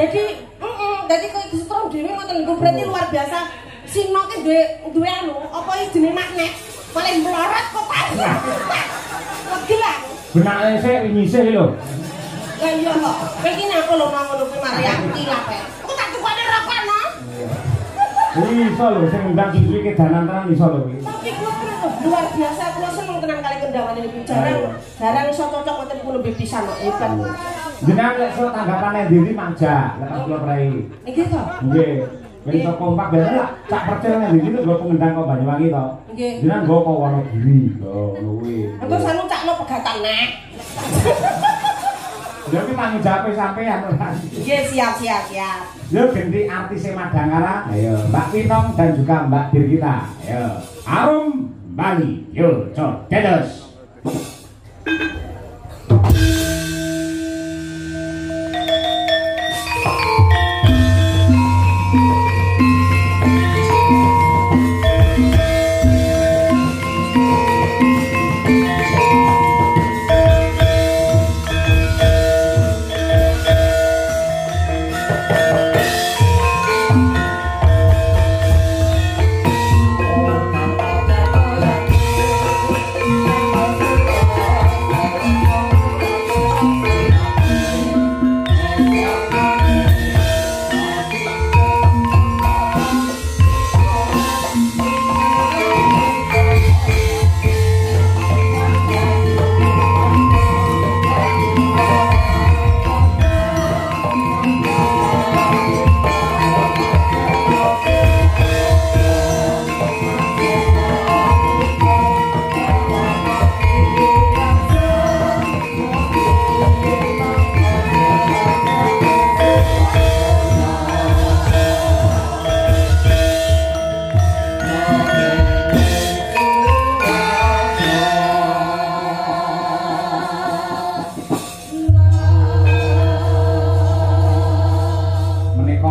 Jadi kowe disetrum dhewe ngoten niku berarti luar biasa. Sino ki duwe anu, apa iki jenenge magnet. Paling mlorot kok payu. Gila. Benake sik nyisih lho. Lah iya kok. Kowe iki nyapa lho ngono kuwi mari aku tilap ae. Aku tak tukane rokok no. Iso lho sing ndang iki kedanan tenan iso lho iki. Tapi kula luar biasa kula seneng tenan kali kendawan niku. Jarang iso cocok ngoten niku lebih pisan kok hebat. Jenengan lek sok tanggapane diri manja, lek kula prei. Nggih to? Nggih. Wis iso kompak ben lah tak percaya nek iki nggo pengendang kok Banyuwangi to. Nggih. Jenengan nggo kok Wonogiri. Ngono kuwi. Terus anu cakno pegatan nek. Jadi tanggung jawab sampean ora. Nggih, siap. Yo ganti artis Madangkara. Ayo, Mbak Pinong dan juga Mbak Dirgita. Ayo, Arum Bali. Yo, Dedos.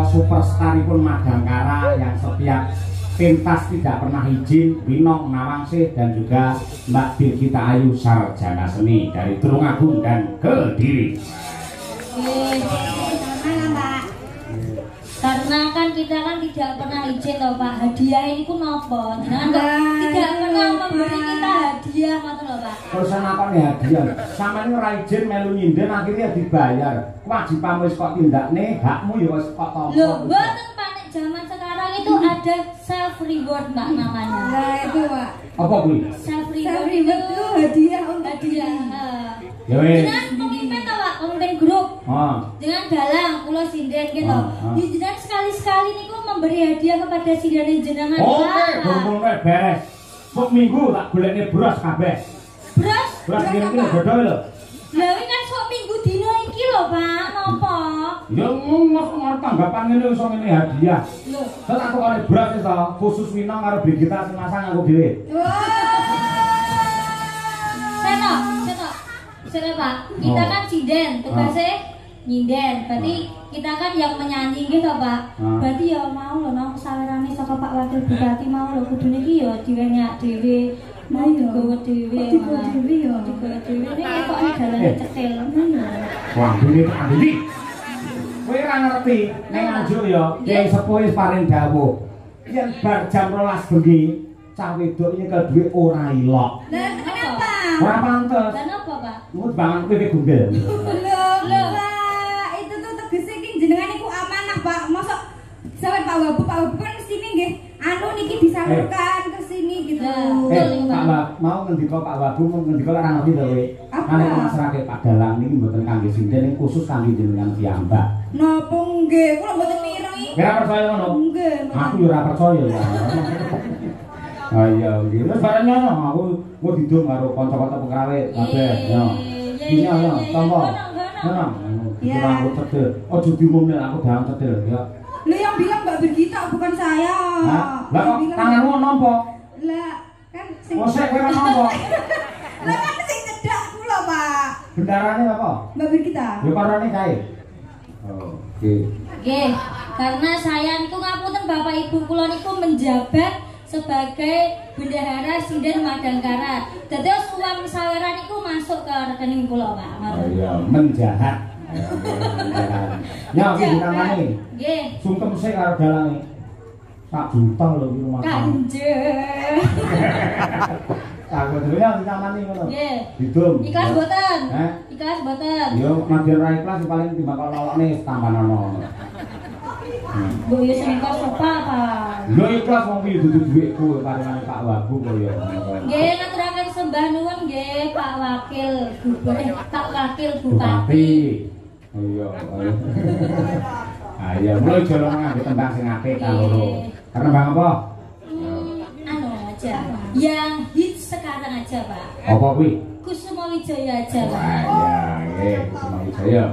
Superstaripun Madangkara yang setiap pentas tidak pernah izin, Winong Nawangsih dan juga Mbak Dirgita Ayu Sarjana Seni dari Tulungagung dan Kediri. Mbak. Karena kan kita kan tidak pernah izin loh Pak, hadiah ini pun nopo, tidak pernah memberi kita hadiah ngoten loh Pak. Urusan apa nih hadiah? Sama ini ora izin melu nyinden akhirnya dibayar. Kewajiban wis kok tindakne, hakmu ya wis kok tampa. Loh, mboten Pak, nek zaman sekarang itu ada self reward Mbak namanya. Nah itu Pak. Apa kuwi? Self reward itu hadiah Ya wis. Jenengan pemimpin to Pak, pemimpin grup. Dengan dalang kula sinden gitu. Jenengan sekali-sekali niku memberi hadiah kepada sindiran jenengan. Oke, gurung-gurung beres. Kok minggu tak golekne beras kabeh. Beras? Beras kene bodho lho. Lah kan sok minggu dino iki lho Pak, napa? Ya ngono tanggapan ngene iso ngene hadiah. Lho, terus aku kare beras to, khusus Winong karo Dirgita sing masang aku dhewe. Seto Pak, kita kan sinden, tugasnya nyinden. Berarti kita kan yang menyanyi gitu Pak. Berarti ya mau lho nang sawerane saka Pak Wakil Bupati mau lho kudune iki ya diwenyak dhewe. Mau digawa dhewe. Digawa dhewe ya. Digawa dhewe. Nek kok dalane cetil. Wah, ini tak ndi? Kowe ora ngerti, ning Nganjuk ya, Kyai Sepuh wis paring dawuh. Yen bar jam 12 bengi, cah wedok nyekel duwe ora ilok. Lah kenapa? Ora pantes. Dan apa Pak? Mut bangun kowe gundel. Lho, itu tuh tegese iki jenengan iku amanah Pak. Mosok sampe Pak Wabu kan mestine nggih anu niki disalurkan ke sini gitu. Pak Wab mau ngendika Pak Wabu ngendika ora ngerti to kowe. Nek masrake Pak Dalang niki mboten kangge sinden ning khusus kangge jenengan piyambak. Napa nggih, kula mboten mireng iki. Ora percaya ngono? Nggih. Aku yo ora percaya ya. Ayo nggih. Wis bareng aku mau didum karo kanca-kanca pengrawit kabeh ya. Iya ya, tampa. Tenang. Ora aku cedel. Ojo diumumne aku dalang cedel ya. Lho yang bilang Mbak Birgita bukan saya. Lah kok tanganmu nampa? Lah kan sing Mosek kowe nampa. Lah kan sing cedak kula, Pak. Bendarane apa? Mbak Birgita. Ya karane kae. Oke. Nggih, karena saya niku ngapunten Bapak Ibu kula niku menjabat sebagai bendahara sinden Madangkara. Dadi uang saweran niku masuk ke rekening kula, Pak. Oh iya, menjahat. Ya iki dinamani. Nggih. Sungkem sik karo dalange. 1 juta lho iki rumah. Kanjeng. Aku dhewe dinamani ngono. Nggih. Didum. Ikhlas mboten? Heh. Ikhlas mboten? Yo nadyan ra ikhlas paling timbang nolokne tambah nono. Mbok yo sing kok sepa apa? Lho ikhlas wong iki dudu dhuwitku paringane Pak Wabu kok ya. Nggih, ngaturaken sembah nuwun nggih Pak Wakil Bupati, Pak Wakil Bupati. Bupati. Oh iya. Ayo mulai jalan ngambil tembang sing apik ta loro. Tembang apa? Anu aja. Yang hits sekarang aja, Pak. Apa kuwi? Kusuma Wijaya aja, Pak. Wah, iya, Kusuma Wijaya.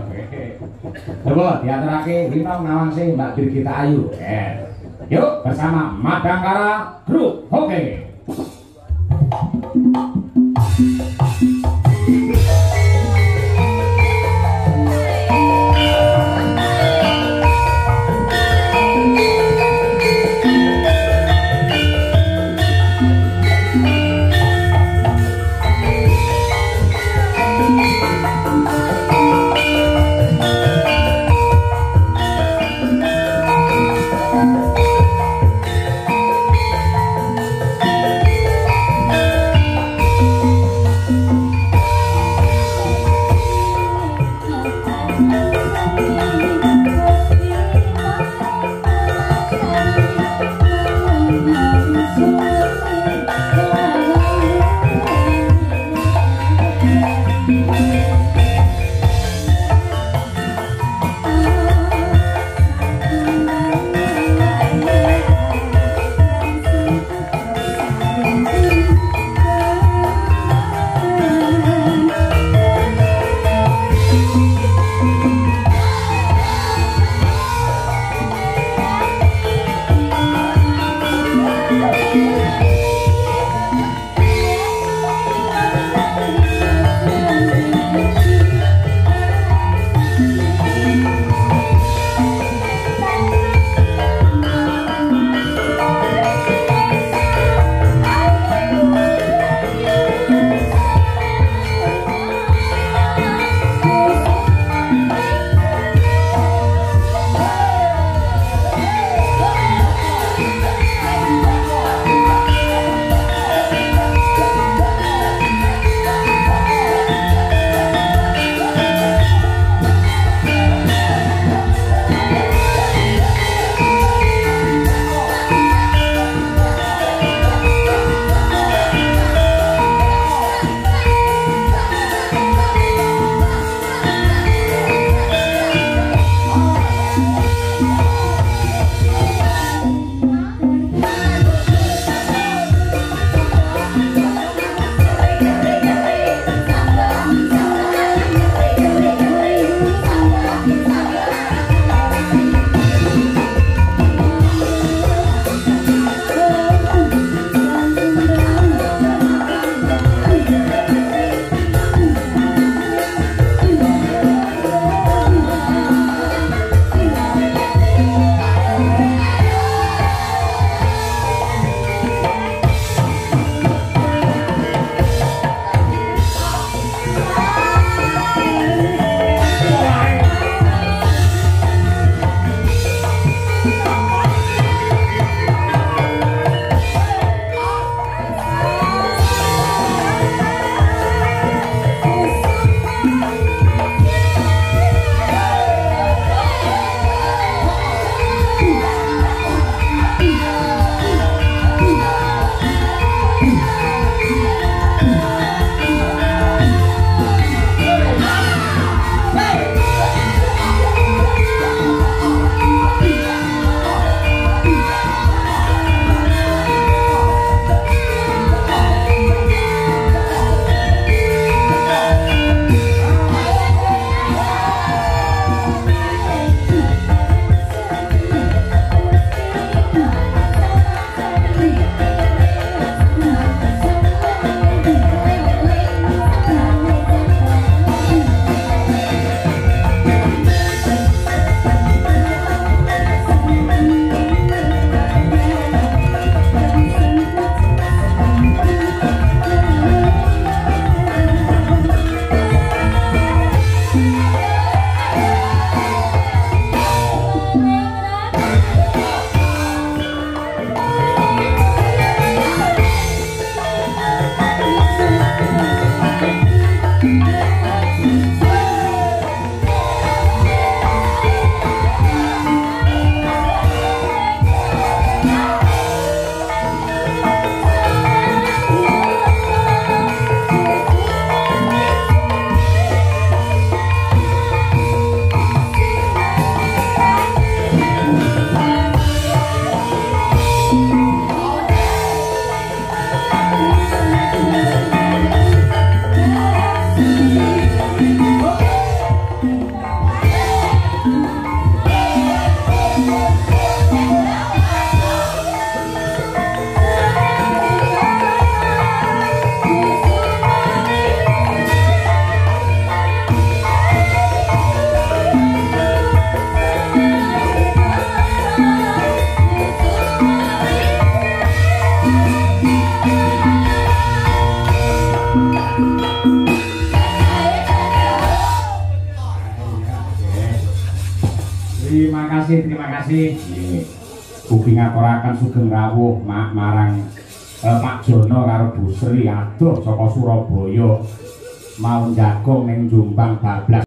Coba diaturake Winong Nawangsi Mbak Birgita Ayu. Yuk bersama Madangkara Group. Oke. terima kasih. Ugi ngaturaken sugeng rawuh marang Pak Jono karo Bu Sri adoh saka Surabaya mau njagong ning Jombang bablas